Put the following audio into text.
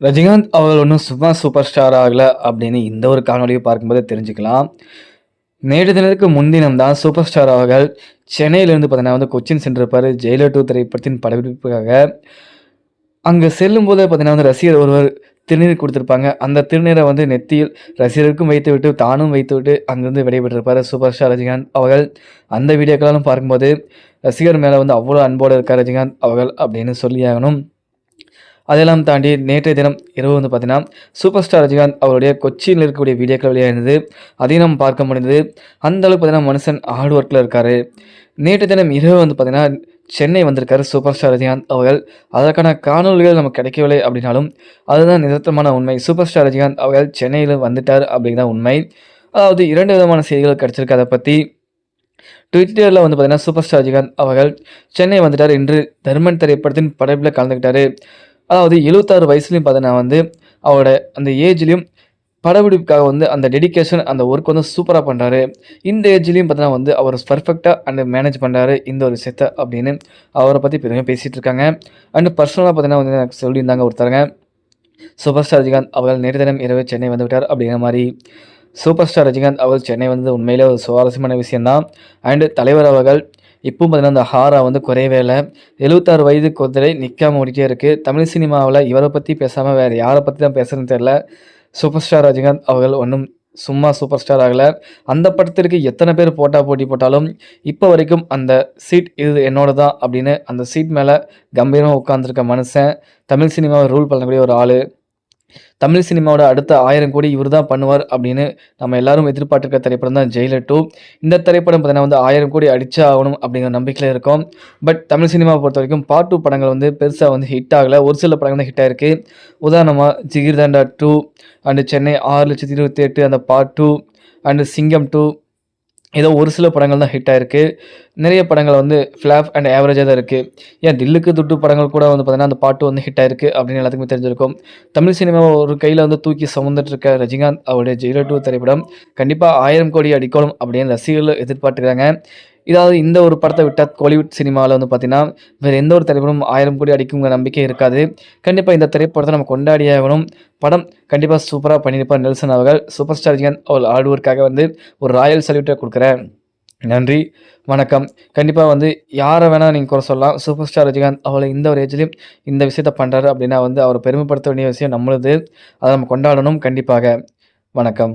ரஜினிகாந்த் அவர்கள் ஒன்றும் சும்மா சூப்பர் ஸ்டார் ஆகல அப்படின்னு இந்த ஒரு காணொலியை பார்க்கும்போது தெரிஞ்சுக்கலாம். நேற்று தினத்துக்கு முன்தினம் தான் சூப்பர் ஸ்டார் அவர்கள் சென்னையிலிருந்து பார்த்தீங்கன்னா கொச்சின் சென்றிருப்பார். ஜெயிலர் 2 திரைப்படத்தின் படப்பிடிப்புக்காக. அங்கே செல்லும்போது பார்த்தீங்கன்னா ரசிகர் ஒருவர் திருநீர் கொடுத்திருப்பாங்க. அந்த திருநீரை நெத்தியில் ரசிகருக்கும் வைத்துவிட்டு தானும் வைத்துவிட்டு அங்கிருந்து விடைபெற்றிருப்பார் சூப்பர் ஸ்டார் ரஜினிகாந்த் அவர்கள். அந்த வீடியோக்கெல்லாம் பார்க்கும்போது ரசிகர் மேலே அவ்வளோ அன்போடு இருக்கார் ரஜினிகாந்த் அவர்கள் அப்படின்னு சொல்லியாகணும். அதெல்லாம் தாண்டி நேற்றைய தினம் இரவு பார்த்தீங்கன்னா சூப்பர் ஸ்டார் ரஜினிகாந்த் அவருடைய கொச்சியில் இருக்கக்கூடிய வீடியோக்கள் வெளியாயிருந்தது. அதையும் நம்ம பார்க்க முடிந்தது. அந்த அளவுக்கு பார்த்தீங்கன்னா மனுஷன் ஹார்ட் ஒர்க்கில் இருக்கார். நேற்று தினம் இரவு பார்த்தீங்கன்னா சென்னை வந்திருக்காரு சூப்பர் ஸ்டார் ரஜினிகாந்த் அவர்கள். அதற்கான காணொலிகள் நமக்கு கிடைக்கவில்லை அப்படின்னாலும் அதுதான் நிதர்த்தமான உண்மை. சூப்பர் ஸ்டார் ரஜினிகாந்த் அவர்கள் சென்னையில் வந்துட்டார் அப்படிங்கிற உண்மை. அதாவது 2 விதமான செய்திகள் கிடைச்சிருக்கு. அதை பற்றி ட்விட்டரில் பார்த்தீங்கன்னா சூப்பர் ஸ்டார் ரஜினிகாந்த் அவர்கள் சென்னை வந்துட்டார். இன்று தர்மன் திரைப்படத்தின் படைப்பில் கலந்துக்கிட்டாரு. அதாவது 76 வயசுலையும் பார்த்தீங்கன்னா அவரோட அந்த ஏஜ்லேயும் படப்பிடிப்புக்காக அந்த டெடிக்கேஷன் அந்த ஒர்க் சூப்பராக பண்ணுறாரு. இந்த ஏஜ்லேயும் பார்த்தீங்கன்னா அவர் பர்ஃபெக்டாக அண்ட் மேனேஜ் பண்ணுறாரு இந்த ஒரு விஷயத்தை அப்படின்னு அவரை பற்றி பெருமையாக பேசிகிட்டு இருக்காங்க. அண்டு பர்சனலாக பார்த்தீங்கன்னா எனக்கு சொல்லியிருந்தாங்க ஒருத்தருங்க, சூப்பர் ஸ்டார் ரஜினிகாந்த் அவர்கள் நேற்று தினம் இரவு சென்னை வந்து விட்டார் அப்படிங்கிற மாதிரி. சூப்பர் ஸ்டார் ரஜினிகாந்த் அவர்கள் சென்னை வந்தது உண்மையிலே ஒரு சுவாரஸ்யமான விஷயந்தான். அண்டு தலைவர் அவர்கள் இப்பவும் பார்த்தீங்கன்னா அந்த ஹாரா குறையவே இல்லை. 76 வயது குதிரை நிற்காம ஓடிட்டே இருக்குது. தமிழ் சினிமாவில் இவரை பற்றி பேசாமல் வேறு யாரை பற்றி தான் பேசுகிறதுன்னு தெரில. சூப்பர் ஸ்டார் ரஜினிகாந்த் அவர்கள் ஒன்றும் சும்மா சூப்பர் ஸ்டார் ஆகலை. அந்த படத்திற்கு எத்தனை பேர் போட்டி போட்டாலும் இப்போ வரைக்கும் அந்த சீட் இது என்னோட தான் அப்படின்னு அந்த சீட் மேலே கம்பீரமாக உட்காந்துருக்க மனுஷன். தமிழ் சினிமாவை ரூல் பண்ணக்கூடிய ஒரு ஆள். தமிழ் சினிமாவோட அடுத்த 1000 கோடி இவர் தான் பண்ணுவார் அப்படின்னு நம்ம எல்லாரும் எதிர்பார்த்துருக்க திரைப்படம் தான் ஜெயிலர் 2. இந்த திரைப்படம் பார்த்தீங்கன்னா 1000 கோடி அடிச்சா ஆகணும் அப்படிங்கிற நம்பிக்கையில் இருக்கும். பட் தமிழ் சினிமாவை பொறுத்த வரைக்கும் பார்ட் 2 படங்கள் பெருசாக ஹிட் ஆகலை. ஒரு சில படங்கள் தான் ஹிட் ஆயிருக்கு. உதாரணமாக ஜிகிர்தண்டா 2 அண்டு சென்னை 6,28,000 அந்த பார்ட் 2 அண்டு சிங்கம் 2 ஏதோ ஒரு சில படங்கள் தான் ஹிட் ஆயிருக்கு. நிறைய படங்கள் ஃப்ளாப் அண்ட் ஆவரேஜாக தான் இருக்குது. ஏன் தில்லுக்கு துட்டு படங்கள் கூட பார்த்தீங்கன்னா அந்த பாட்டு ஹிட் ஆயிருக்கு அப்படின்னு எல்லாத்துக்குமே தெரிஞ்சிருக்கும். தமிழ் சினிமாவை ஒரு கையில் தூக்கி சுமந்துட்டு இருக்க ரஜினிகாந்த் அவருடைய ஜெயிலர் 2 திரைப்படம் கண்டிப்பாக 1000 கோடி அடிக்கணும் அப்படின்னு ரசிகர்கள் எதிர்பார்த்துக்கிறாங்க. இதாவது இந்த ஒரு படத்தை விட்டால் கோலிவுட் சினிமாவில் பார்த்தீங்கன்னா வேறு எந்த ஒரு திரைப்படம் 1000 கோடி அடிக்குங்கிற நம்பிக்கை இருக்காது. கண்டிப்பாக இந்த திரைப்படத்தை நம்ம கொண்டாடியே ஆகணும். படம் கண்டிப்பாக சூப்பராக பண்ணியிருப்பார் நெல்சன் அவர்கள். சூப்பர் ஸ்டார் ரஜினிகாந்த் அவள் ஹார்ட் ஒர்க்காக ஒரு ராயல் சல்யூட்டை கொடுக்குறேன். நன்றி, வணக்கம். கண்டிப்பாக யாரை வேணால் நீங்கள் குறை சொல்லலாம். சூப்பர் ஸ்டார் ரஜினிகாந்த் அவளை இந்த ஒரு ஏஜ்லேயும் இந்த விஷயத்தை பண்ணுறாரு அப்படின்னா அவரை பெருமைப்படுத்த வேண்டிய விஷயம் நம்மளுது. அதை நம்ம கொண்டாடணும் கண்டிப்பாக. வணக்கம்.